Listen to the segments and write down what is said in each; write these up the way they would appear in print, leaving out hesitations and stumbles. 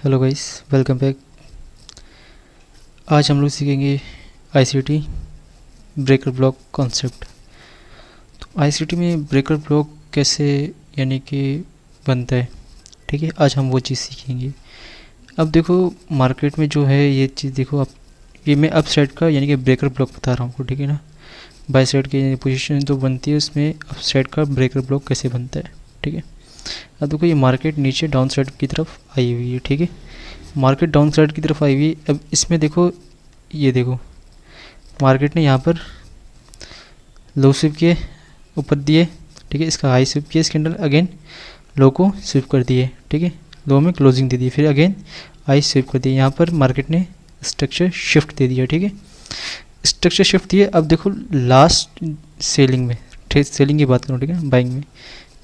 Hello guys, welcome back. आज हम लोग सीखेंगे आईसीटी ब्रेकर ब्लॉक कॉन्सेप्ट। तो आईसीटी में ब्रेकर ब्लॉक कैसे यानी कि बनता है, ठीक है। आज हम वो चीज़ सीखेंगे। अब देखो मार्केट में जो है ये चीज़ देखो, आप ये मैं अप साइड का यानी कि ब्रेकर ब्लॉक बता रहा हूँ आपको, ठीक है ना। बाई साइड की पोजीशन तो बनती है, उसमें अप साइड का ब्रेकर ब्लॉक कैसे बनता है, ठीक है। अब देखो ये मार्केट नीचे डाउन साइड की तरफ आई हुई है, ठीक है। मार्केट डाउन साइड की तरफ आई हुई। अब इसमें देखो, ये देखो मार्केट ने यहाँ पर लो स्विप किए, ऊपर दिए, ठीक है। इसका हाई स्विप किया, इसके अंदर अगेन लो को स्विप कर दिए, ठीक है। लो में क्लोजिंग दे दी, फिर अगेन हाई स्विप कर दिए। यहाँ पर मार्केट ने स्ट्रक्चर शिफ्ट दे दिया, ठीक है। स्ट्रक्चर शिफ्ट दिए। अब देखो लास्ट सेलिंग में, सेलिंग की बात करूँ, ठीक है, बाइंग में।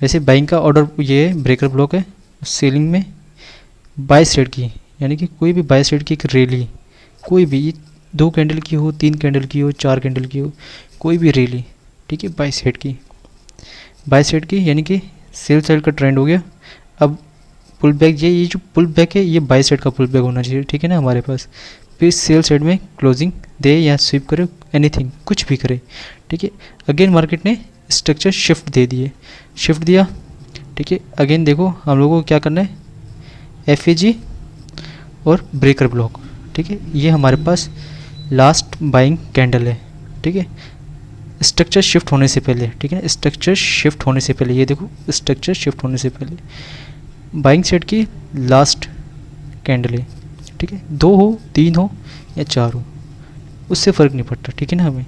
वैसे बाइंग का ऑर्डर ये ब्रेकर ब्लॉक है। सेलिंग में बाय साइड की यानी कि कोई भी बाय साइड की एक रैली, कोई भी 2 कैंडल की हो, 3 कैंडल की हो, 4 कैंडल की हो, कोई भी रैली, ठीक है, बाय साइड की, बाय साइड की यानी कि सेल साइड का ट्रेंड हो गया। अब पुल बैक, ये जो पुल बैक है ये बाय साइड का पुल बैक होना चाहिए, ठीक है ना हमारे पास। फिर सेल साइड में क्लोजिंग दे या स्वीप करे, एनीथिंग कुछ भी करे, ठीक है। अगेन मार्केट ने स्ट्रक्चर शिफ्ट दे दिए, शिफ्ट दिया, ठीक है। अगेन देखो हम लोगों को क्या करना है, एफएजी और ब्रेकर ब्लॉक, ठीक है। ये हमारे पास लास्ट बाइंग कैंडल है, ठीक है। स्ट्रक्चर शिफ्ट होने से पहले, ठीक है ना, स्ट्रक्चर शिफ्ट होने से पहले, ये देखो स्ट्रक्चर शिफ्ट होने से पहले बाइंग साइड की लास्ट कैंडल है, ठीक है। 2 हो, 3 हो या 4 हो, उससे फ़र्क नहीं पड़ता, ठीक है ना हमें।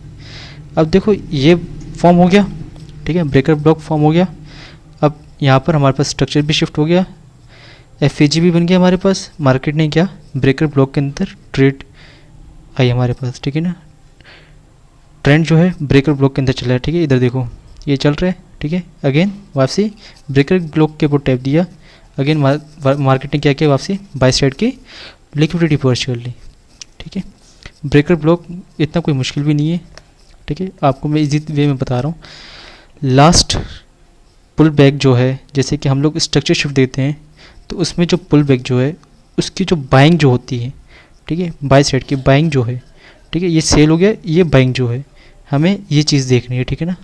अब देखो ये फॉर्म हो गया, ठीक है, ब्रेकर ब्लॉक फॉर्म हो गया। अब यहाँ पर हमारे पास स्ट्रक्चर भी शिफ्ट हो गया, एफएजी भी बन गया हमारे पास। मार्केट ने क्या ब्रेकर ब्लॉक के अंदर ट्रेड आई हमारे पास, ठीक है ना। ट्रेंड जो है ब्रेकर ब्लॉक के अंदर चला है, ठीक है। इधर देखो ये चल रहा है, ठीक है। अगेन वापसी ब्रेकर ब्लॉक के ऊपर टैप दिया, अगेन मार्केट ने क्या किया, वापसी बाय साइड की लिक्विडिटी पर्च कर ली, ठीक है। ब्रेकर ब्लॉक इतना कोई मुश्किल भी नहीं है, ठीक है। आपको मैं इजी वे में बता रहा हूँ। लास्ट पुल बैक जो है, जैसे कि हम लोग स्ट्रक्चर शिफ्ट देते हैं, तो उसमें जो पुल बैक जो है उसकी जो बाइंग जो होती है, ठीक है, बाय साइड की बाइंग जो है, ठीक है। ये सेल हो गया, ये बाइंग जो है, हमें ये चीज़ देखनी है, ठीक है ना।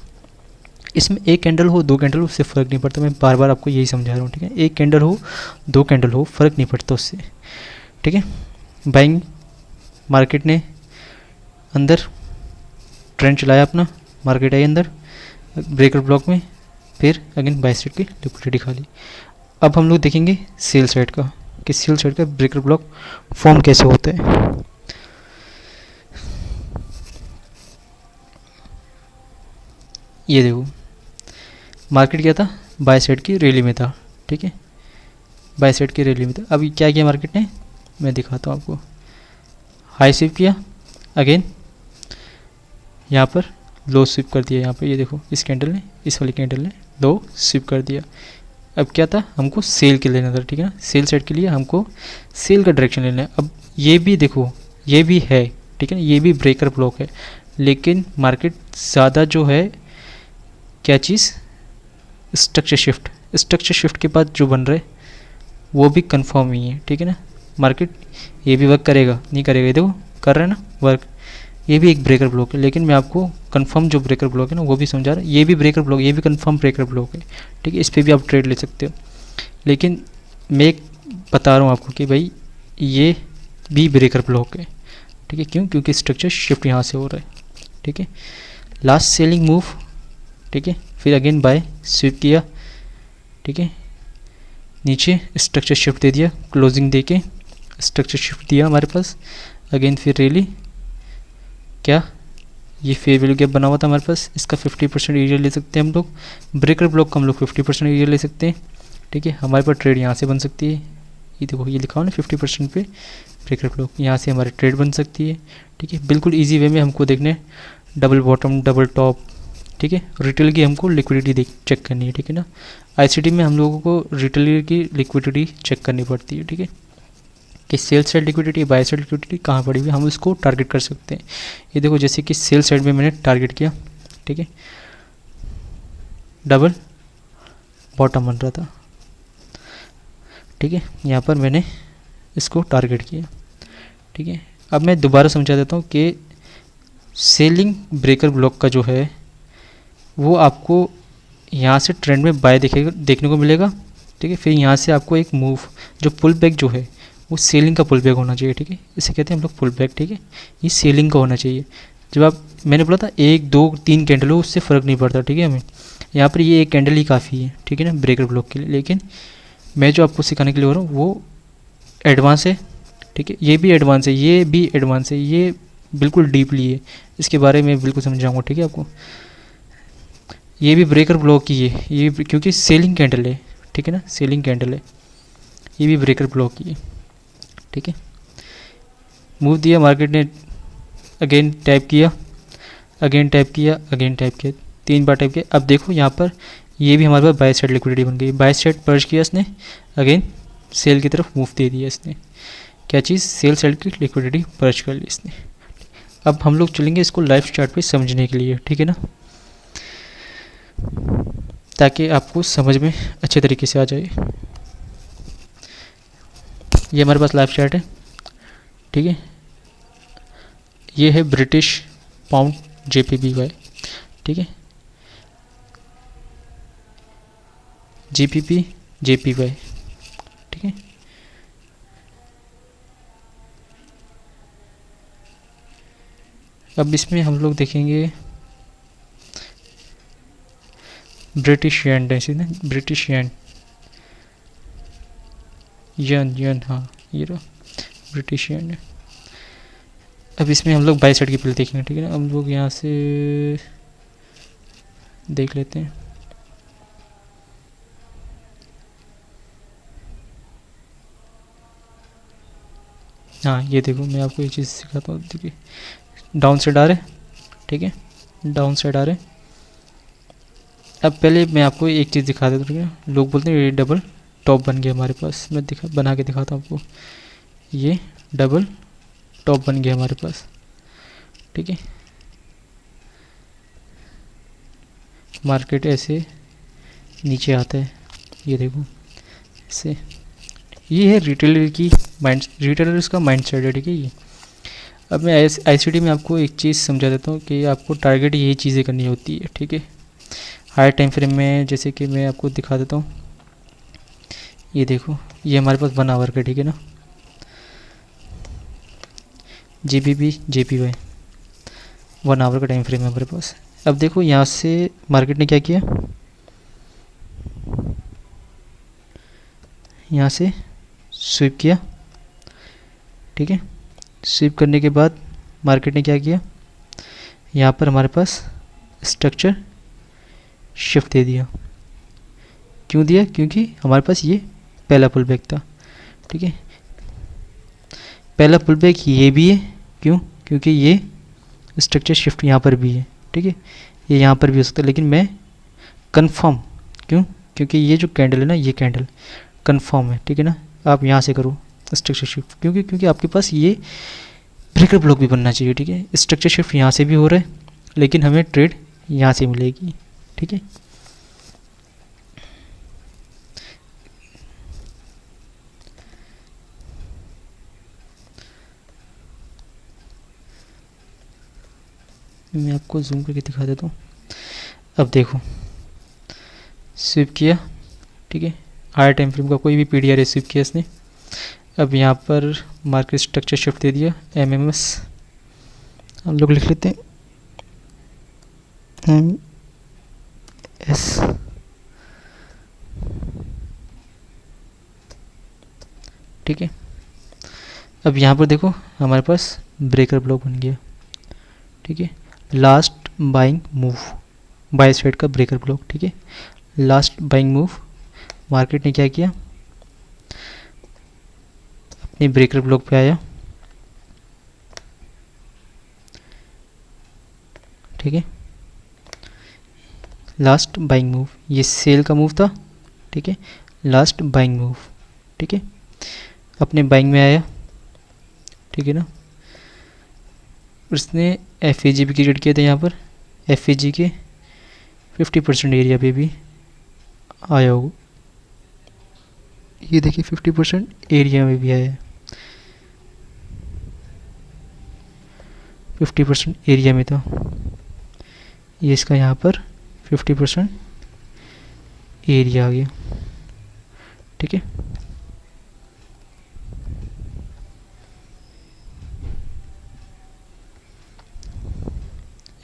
इसमें एक कैंडल हो, 2 कैंडल हो, उससे फ़र्क नहीं पड़ता। मैं बार बार आपको यही समझा रहा हूँ, ठीक है। एक कैंडल हो, 2 कैंडल हो, फ़र्क नहीं पड़ता उससे, ठीक है। बाइंग मार्केट ने अंदर ट्रेंड चलाया अपना, मार्केट आई अंदर ब्रेकर ब्लॉक में, फिर अगेन बाय साइड की लिक्विडिटी खा ली। अब हम लोग देखेंगे सेल साइड का, कि सेल साइड का ब्रेकर ब्लॉक फॉर्म कैसे होता है। ये देखो मार्केट क्या था, बाय साइड की रैली में था, ठीक है, बाय साइड की रैली में था। अभी क्या किया मार्केट ने, मैं दिखाता हूँ आपको। हाई स्विप किया, अगेन यहाँ पर लो स्विप कर दिया, यहाँ पर ये देखो इस कैंडल ने, इस वाली कैंडल ने लो स्विप कर दिया। अब क्या था, हमको सेल के लेना था, ठीक है ना। सेल साइड के लिए हमको सेल का डायरेक्शन लेना है। अब ये भी देखो, ये भी है, ठीक है ना, ये भी ब्रेकर ब्लॉक है, लेकिन मार्केट ज़्यादा जो है क्या चीज़, स्ट्रक्चर शिफ्ट, स्ट्रक्चर शिफ्ट के बाद जो बन रहा है वो भी कंफर्म ही है, ठीक है ना। मार्केट ये भी वर्क करेगा, नहीं करेगा, ये देखो कर रहा है ना वर्क, ये भी एक ब्रेकर ब्लॉक है। लेकिन मैं आपको कंफर्म जो ब्रेकर ब्लॉक है ना वो भी समझा रहा हूँ। ये भी ब्रेकर ब्लॉक, ये भी कंफर्म ब्रेकर ब्लॉक है, ठीक है। इस पर भी आप ट्रेड ले सकते हो, लेकिन मैं एक बता रहा हूँ आपको कि भाई ये भी ब्रेकर ब्लॉक है, ठीक है। क्यों, क्योंकि स्ट्रक्चर शिफ्ट यहाँ से हो रहा है, ठीक है। लास्ट सेलिंग मूव, ठीक है, फिर अगेन बाय स्विप किया, ठीक है, नीचे स्ट्रक्चर शिफ्ट दे दिया, क्लोजिंग दे के स्ट्रक्चर शिफ्ट दिया हमारे पास, अगेन फिर रैली। क्या ये फेयर वैल्यू गैप बना हुआ था हमारे पास, इसका 50% एरिया ले सकते हैं हम लोग। ब्रेकर ब्लॉक का हम लोग 50% एरिया ले सकते हैं, ठीक है। हमारे पास ट्रेड यहाँ से बन सकती है, ये देखो ये लिखा हो ना 50% पे ब्रेकर ब्लॉक, यहाँ से हमारी ट्रेड बन सकती है, ठीक है। बिल्कुल ईजी वे में हमको देखना है, डबल बॉटम डबल टॉप, ठीक है। रिटेल की हमको लिक्विडिटी चेक करनी है, ठीक है ना। आईसीटी में हम लोगों को रिटेल की लिक्विडिटी चेक करनी पड़ती है, ठीक है, कि sell side liquidity by side liquidity कहाँ पड़ी हुई, हम उसको टारगेट कर सकते हैं। ये देखो जैसे कि सेल साइड में मैंने टारगेट किया, ठीक है, डबल बॉटम बन रहा था, ठीक है। यहाँ पर मैंने इसको टारगेट किया, ठीक है। अब मैं दोबारा समझा देता हूँ कि सेलिंग ब्रेकर ब्लॉक का जो है वो आपको यहाँ से ट्रेंड में बाय देखने को मिलेगा, ठीक है। फिर यहाँ से आपको एक मूव जो पुल बैक जो है वो सेलिंग का पुल बैक होना चाहिए, ठीक है। इसे कहते हैं हम लोग पुल बैक, ठीक है। ये सेलिंग का होना चाहिए। जब आप, मैंने बोला था 1 2 3 कैंडल हो उससे फ़र्क नहीं पड़ता, ठीक है। हमें यहाँ पर ये एक कैंडल ही काफ़ी है, ठीक है ना, ब्रेकर ब्लॉक के लिए। लेकिन मैं जो आपको सिखाने के लिए हो रहा हूँ वो एडवांस है, ठीक है। ये भी एडवांस है, ये भी एडवांस है, ये बिल्कुल डीपली है, इसके बारे में बिल्कुल समझाऊंगा, ठीक है आपको। ये भी ब्रेकर ब्लॉक की है, ये क्योंकि सेलिंग कैंडल है, ठीक है ना, सेलिंग कैंडल है। ये भी ब्रेकर ब्लॉक की है, ठीक है। मूव दिया मार्केट ने, अगेन टैप किया, अगेन टैप किया, अगेन टैप किया, 3 बार टैप किया। अब देखो यहाँ पर ये भी हमारे पास बाय साइड लिक्विडिटी बन गई, बाय साइड पर्च किया इसने, अगेन सेल की तरफ मूव दे दिया इसने। क्या चीज़, सेल साइड की लिक्विडिटी पर्च कर ली इसने। अब हम लोग चलेंगे इसको लाइव चार्ट पे समझने के लिए, ठीक है ना, ताकि आपको समझ में अच्छे तरीके से आ जाए। ये हमारे पास लाइव चार्ट है, ठीक है। ये है ब्रिटिश पाउंड JPBY, ठीक है, JPY, ठीक है। अब इसमें हम लोग देखेंगे ब्रिटिश येन, ऐसे ना, ब्रिटिश येन, हाँ ये रहा ब्रिटिश येन है। अब इसमें हम लोग बाय साइड की पहले देखेंगे, ठीक है ना। हम लोग यहाँ से देख लेते हैं। हाँ ये देखो, मैं आपको ये चीज़ सिखाता हूँ, देखिए डाउन साइड आ रहे, ठीक है, डाउन साइड आ रहे। अब पहले मैं आपको एक चीज़ दिखा देता हूँ, ठीक है। लोग बोलते हैं ये डबल टॉप बन गया हमारे पास, मैं बना के दिखाता हूँ आपको। ये डबल टॉप बन गया हमारे पास, ठीक है। मार्केट ऐसे नीचे आता है, ये देखो ऐसे। ये है रिटेलर की रिटेलर्स का माइंड सेट है, ठीक है ये। अब मैं ICT में आपको एक चीज़ समझा देता हूँ कि आपको टारगेट यही चीज़ें करनी होती है, ठीक है। हाई टाइम फ्रेम में जैसे कि मैं आपको दिखा देता हूँ, ये देखो ये हमारे पास 1 आवर का, ठीक है ना, JPY 1 आवर का टाइम फ्रेम है हमारे पास। अब देखो यहाँ से मार्केट ने क्या किया, यहाँ से स्वीप किया, ठीक है। स्वीप करने के बाद मार्केट ने क्या किया, यहाँ पर हमारे पास स्ट्रक्चर शिफ्ट दे दिया। क्यों दिया, क्योंकि हमारे पास ये पहला पुल बैक था, ठीक है। पहला पुल बैक ये भी है, क्यों, क्योंकि ये स्ट्रक्चर शिफ्ट यहाँ पर भी है, ठीक है। ये यहाँ पर भी हो सकता है, लेकिन मैं कंफर्म, क्यों, क्योंकि ये जो कैंडल है ना, ये कैंडल कंफर्म है, ठीक है ना। आप यहाँ से करो स्ट्रक्चर शिफ्ट, क्योंकि आपके पास ये ब्रेकर ब्लॉक भी बनना चाहिए, ठीक है। स्ट्रक्चर शिफ्ट यहाँ से भी हो रहा है, लेकिन हमें ट्रेड यहाँ से मिलेगी, ठीक है। मैं आपको जूम करके दिखा देता हूँ। अब देखो स्वीप किया, ठीक है, हायर टाइम फ्रेम का कोई भी PDR स्वीप किया इसने। अब यहाँ पर मार्केट स्ट्रक्चर शिफ्ट दे दिया, MMS हम लोग लिख लेते हैं, MS, ठीक है। अब यहाँ पर देखो हमारे पास ब्रेकर ब्लॉक बन गया, ठीक है। Last buying move, by side का ब्रेकर ब्लॉक, ठीक है। लास्ट बाइंग मूव, मार्केट ने क्या किया, अपने ब्रेकर ब्लॉक पे आया, ठीक है। लास्ट बाइंग मूव, ये सेल का मूव था, ठीक है। लास्ट बाइंग मूव, ठीक है, अपने बाइंग में आया, ठीक है ना। उसने FAG भी क्रिएट किया था, यहाँ पर FAG के 50% एरिया पे भी आया होगा, ये देखिए 50% एरिया में भी आया है, 50% एरिया में था, ये इसका यहाँ पर 50% एरिया आ गया। ठीक है,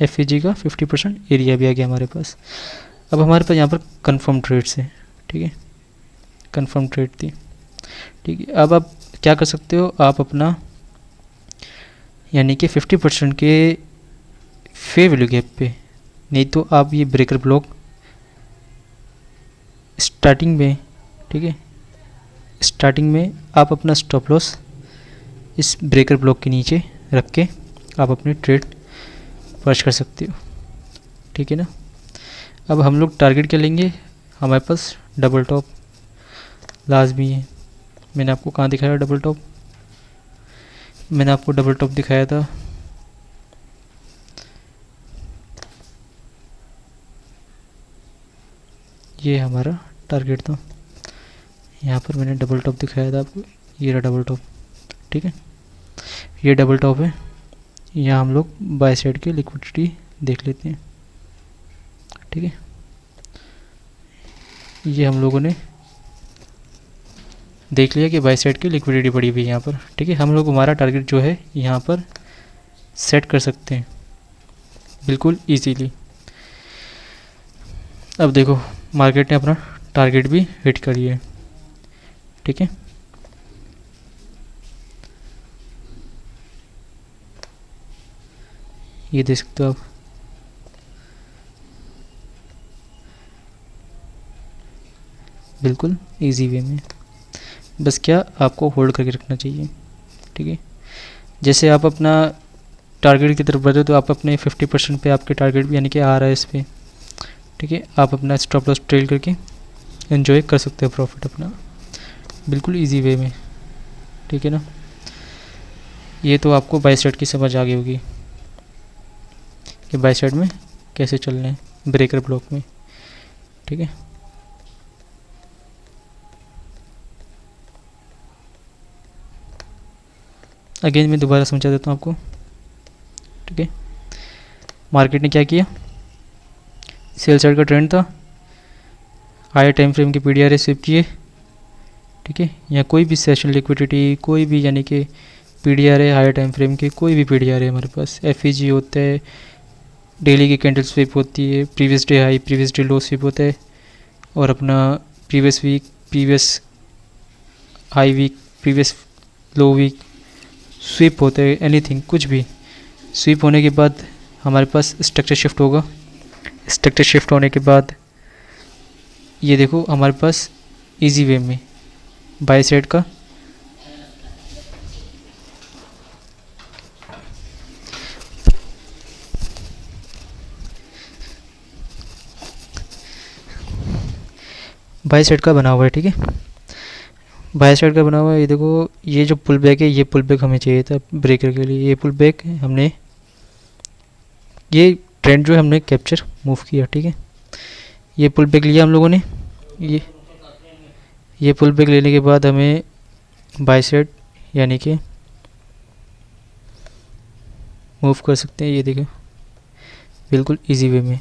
एफ का 50% एरिया भी आ गया हमारे पास। अब हमारे पास यहाँ पर कंफर्म ट्रेड्स है। ठीक है, कंफर्म ट्रेड थी। ठीक है, अब आप क्या कर सकते हो, आप अपना यानी कि 50% के फेयर वैल्यू गैप पे, नहीं तो आप ये ब्रेकर ब्लॉक स्टार्टिंग में, ठीक है, स्टार्टिंग में आप अपना स्टॉप लॉस इस ब्रेकर ब्लॉक के नीचे रख के आप अपनी ट्रेड पर्च कर सकते हो। ठीक है ना। अब हम लोग टारगेट क्या लेंगे, हमारे पास डबल टॉप लाजमी है। मैंने आपको कहाँ दिखाया डबल टॉप, मैंने आपको डबल टॉप दिखाया था ये हमारा टारगेट था, यहाँ पर मैंने डबल टॉप दिखाया था आपको, ये रहा डबल टॉप। ठीक है, ये डबल टॉप है। यहाँ हम लोग बाय साइड की लिक्विडिटी देख लेते हैं। ठीक है, ये हम लोगों ने देख लिया कि बाय साइड की लिक्विडिटी बढ़ी हुई है यहाँ पर। ठीक है, हम लोग हमारा टारगेट जो है यहाँ पर सेट कर सकते हैं बिल्कुल इजीली। अब देखो मार्केट ने अपना टारगेट भी हिट करी है। ठीक है, ये देख सकते हो आप, बिल्कुल इजी वे में। बस क्या आपको होल्ड करके रखना चाहिए। ठीक है, जैसे आप अपना टारगेट की तरफ बढ़े तो आप अपने 50% पे आपके टारगेट भी यानी कि आ रहा है इस पर। ठीक है, आप अपना स्टॉप लॉस ट्रेल करके एंजॉय कर सकते हो प्रॉफिट अपना बिल्कुल इजी वे में। ठीक है ना, ये तो आपको बाय साइड की समझ आ गई होगी कि बाय साइड में कैसे चलना है ब्रेकर ब्लॉक में। ठीक है, अगेन मैं दोबारा समझा देता हूँ आपको। ठीक है, मार्केट ने क्या किया, सेल साइड का ट्रेंड था, हायर टाइम फ्रेम के पीडीआर स्विप किए। ठीक है, या कोई भी सेशन लिक्विडिटी, कोई भी यानी कि पीडीआर है हायर टाइम फ्रेम के, कोई भी पीडीआर है हमारे पास, एफईजी होता है, डेली की कैंडल स्विप होती है, previous day high previous day low sweep होता है, और अपना previous week previous high week previous low week sweep होते हैं। एनीथिंग कुछ भी स्वीप होने के बाद हमारे पास स्ट्रक्चर शिफ्ट होगा। स्ट्रक्चर शिफ्ट होने के बाद ये देखो हमारे पास इजी वे में बाय साइड का बाय साइड का बना हुआ है। ठीक है, बाय साइड का बना हुआ है। ये देखो ये जो पुल बैक है, ये पुल बैक हमें चाहिए था ब्रेकर के लिए। ये पुल बैक हमने ये ट्रेंड जो है हमने कैप्चर मूव किया। ठीक है, ये पुल बैक लिया हम लोगों ने। ये पुल बैक लेने के बाद हमें बाय साइड यानी कि मूव कर सकते हैं। ये देखो बिल्कुल इजी वे में।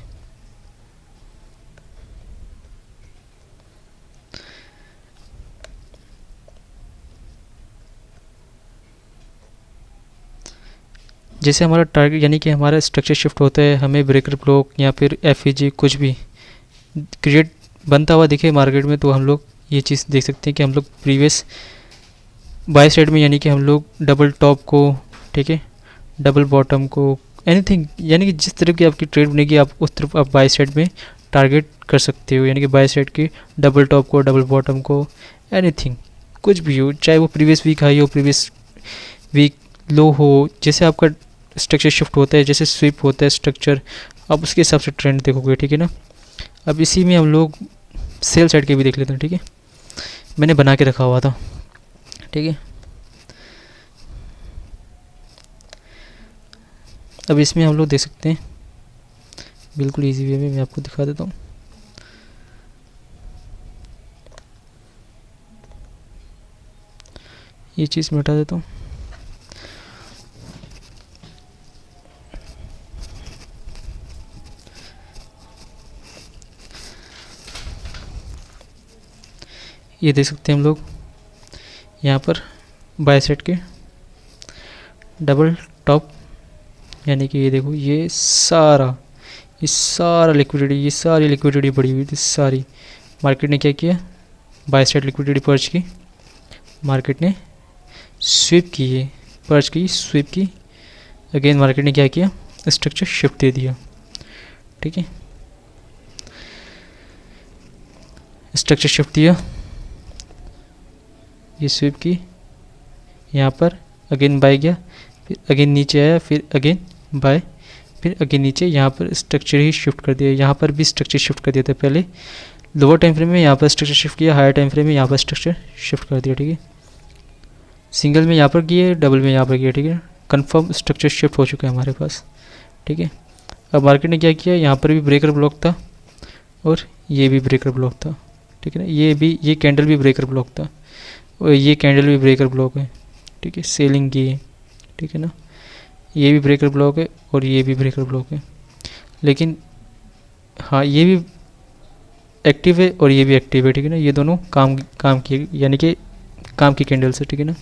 जैसे हमारा टारगेट यानी कि हमारा स्ट्रक्चर शिफ्ट होता है, हमें ब्रेकर ब्लॉक या फिर एफईजी कुछ भी क्रिएट बनता हुआ दिखे मार्केट में, तो हम लोग ये चीज़ देख सकते हैं कि हम लोग प्रीवियस बाय साइड में यानी कि हम लोग डबल टॉप को, ठीक है, डबल बॉटम को, एनीथिंग यानी कि जिस तरह की आपकी ट्रेड बनेगी आप उस तरफ आप बाय साइड में टारगेट कर सकते हो। यानी कि बाय साइड की डबल टॉप को, डबल बॉटम को, एनीथिंग कुछ भी हो, चाहे वो प्रीवियस वीक हाई हो प्रीवियस वीक लो हो, जैसे आपका स्ट्रक्चर शिफ्ट होता है, जैसे स्वीप होता है स्ट्रक्चर, आप उसके हिसाब से ट्रेंड देखोगे। ठीक है ना। अब इसी में हम लोग सेल साइड के भी देख लेते हैं। ठीक है, मैंने बना के रखा हुआ था। ठीक है, अब इसमें हम लोग देख सकते हैं बिल्कुल इजी वे में। मैं आपको दिखा देता हूँ। ये चीज़ मैं हटा देता हूँ। ये देख सकते हैं हम लोग यहाँ पर बाय साइड के डबल टॉप, यानी कि ये देखो ये सारा लिक्विडिटी, ये सारी लिक्विडिटी पड़ी हुई थी सारी। मार्केट ने क्या किया, बाय साइड लिक्विडिटी पर्च की, मार्केट ने स्वीप की, है पर्च की, स्वीप की। अगेन मार्केट ने क्या किया, स्ट्रक्चर शिफ्ट दे दिया। ठीक है, स्ट्रक्चर शिफ्ट दिया, ये स्वीप की, यहाँ पर अगेन बाय गया, फिर अगेन नीचे आया, फिर अगेन बाय, फिर अगेन नीचे, यहाँ पर स्ट्रक्चर ही शिफ्ट कर दिया। यहाँ पर भी स्ट्रक्चर शिफ्ट कर दिया था पहले लोअर टाइम फ्रेम में, यहाँ पर स्ट्रक्चर शिफ्ट किया, हायर टाइम फ्रेम में यहाँ पर स्ट्रक्चर शिफ्ट कर दिया। ठीक है, सिंगल में यहाँ पर किए, डबल में यहाँ पर किया। ठीक है, कंफर्म स्ट्रक्चर शिफ्ट हो चुका है हमारे पास। ठीक है, अब मार्केट ने क्या किया, यहाँ पर भी ब्रेकर ब्लॉक था और ये भी ब्रेकर ब्लॉक था। ठीक है ना, ये कैंडल भी ब्रेकर ब्लॉक था और ये कैंडल भी ब्रेकर ब्लॉक है। ठीक है, सेलिंग की है। ठीक है ना, ये भी ब्रेकर ब्लॉक है और ये भी ब्रेकर ब्लॉक है, लेकिन हाँ ये भी एक्टिव है और ये भी एक्टिव है। ठीक है ना, ये दोनों काम किए, यानी कि काम की कैंडल से। ठीक है ना,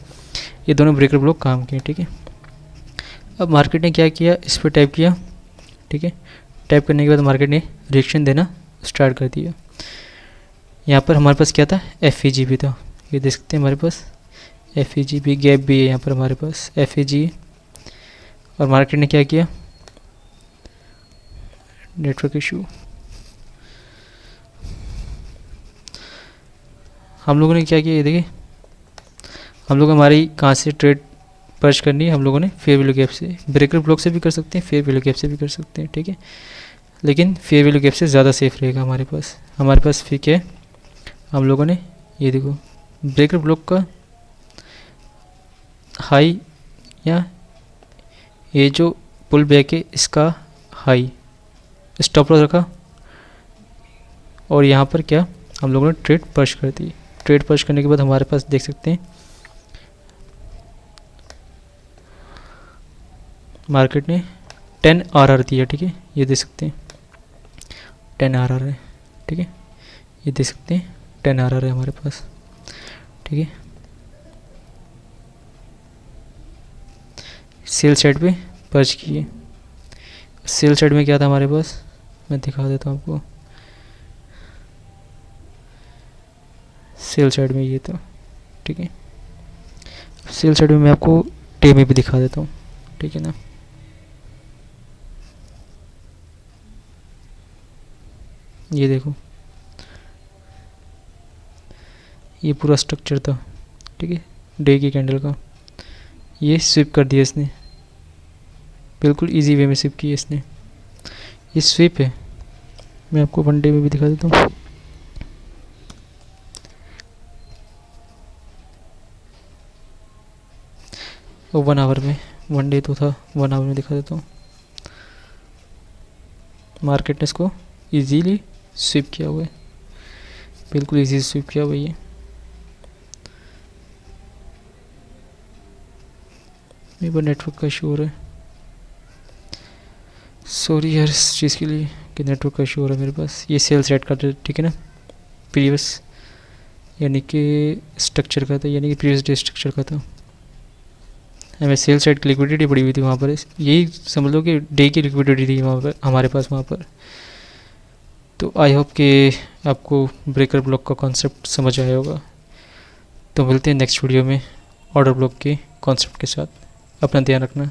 ये दोनों ब्रेकर ब्लॉक काम किए। ठीक है, अब मार्केट ने क्या किया, इस पर टैप किया। ठीक है, टैप करने के बाद मार्केट ने रिएक्शन देना स्टार्ट कर दिया। यहाँ पर हमारे पास क्या था, एफ भी था, ये देख सकते हैं हमारे पास एफ भी, गैप भी है यहाँ पर हमारे पास, एफ और मार्केट ने क्या किया, नेटवर्क इशू, हम लोगों ने क्या किया, ये देखिए हम लोग हमारी कहाँ से ट्रेड पर्च करनी है, हम लोगों ने फेयर वैल्यू गैप से, ब्रेकर ब्लॉक से भी कर सकते हैं, फेयर वैल्यू गैप से भी कर सकते हैं। ठीक है, लेकिन फेयर वैल्यू गैप से ज़्यादा सेफ रहेगा हमारे पास फिक है। हम लोगों ने ये देखो ब्रेकर ब्लॉक का हाई या ये जो पुल बैक है इसका हाई स्टॉप लॉस रखा और यहाँ पर क्या हम लोगों ने ट्रेड पर्च कर दी। ट्रेड पर्च करने के बाद हमारे पास देख सकते हैं मार्केट ने 10 RR दिया। ठीक है, ये देख सकते हैं 10 RR है। ठीक है, ये देख सकते हैं 10 RR है हमारे पास। ठीक है, सेल साइड पे पर्च किए। सेल साइड में क्या था हमारे पास, मैं दिखा देता हूँ आपको। सेल साइड में ये था। ठीक है, सेल साइड में मैं आपको डे में भी दिखा देता हूँ। ठीक है ना, ये देखो ये पूरा स्ट्रक्चर था। ठीक है, डे की कैंडल का, ये स्विप कर दिया इसने, बिल्कुल इजी वे में स्विप किया इसने। ये स्विप है, मैं आपको वन डे में भी दिखा देता हूँ। और 1 आवर में, वन डे तो था, 1 आवर में दिखा देता हूँ। मार्केट ने इसको इजीली स्विप किया हुआ है, बिल्कुल इजी स्विप किया हुआ है। ये मेरे पर नेटवर्क का इशू हो रहा है, सॉरी यार इस चीज़ के लिए कि नेटवर्क का इशू हो रहा है मेरे पास। ये सेल सेट का, ठीक है ना, प्रीवियस यानी कि स्ट्रक्चर का था, यानी कि प्रीवियस डे स्ट्रक्चर का था। हमें सेल साइड की लिक्विडिटी पड़ी हुई थी वहाँ पर, यही समझ लो कि डे की लिक्विडिटी थी वहाँ पर हमारे पास वहाँ पर। तो आई होप कि आपको ब्रेकर ब्लॉक का कॉन्सेप्ट समझ आया होगा। तो मिलते हैं नेक्स्ट वीडियो में ऑर्डर ब्लॉक के कॉन्सेप्ट के साथ। अपना ध्यान रखना।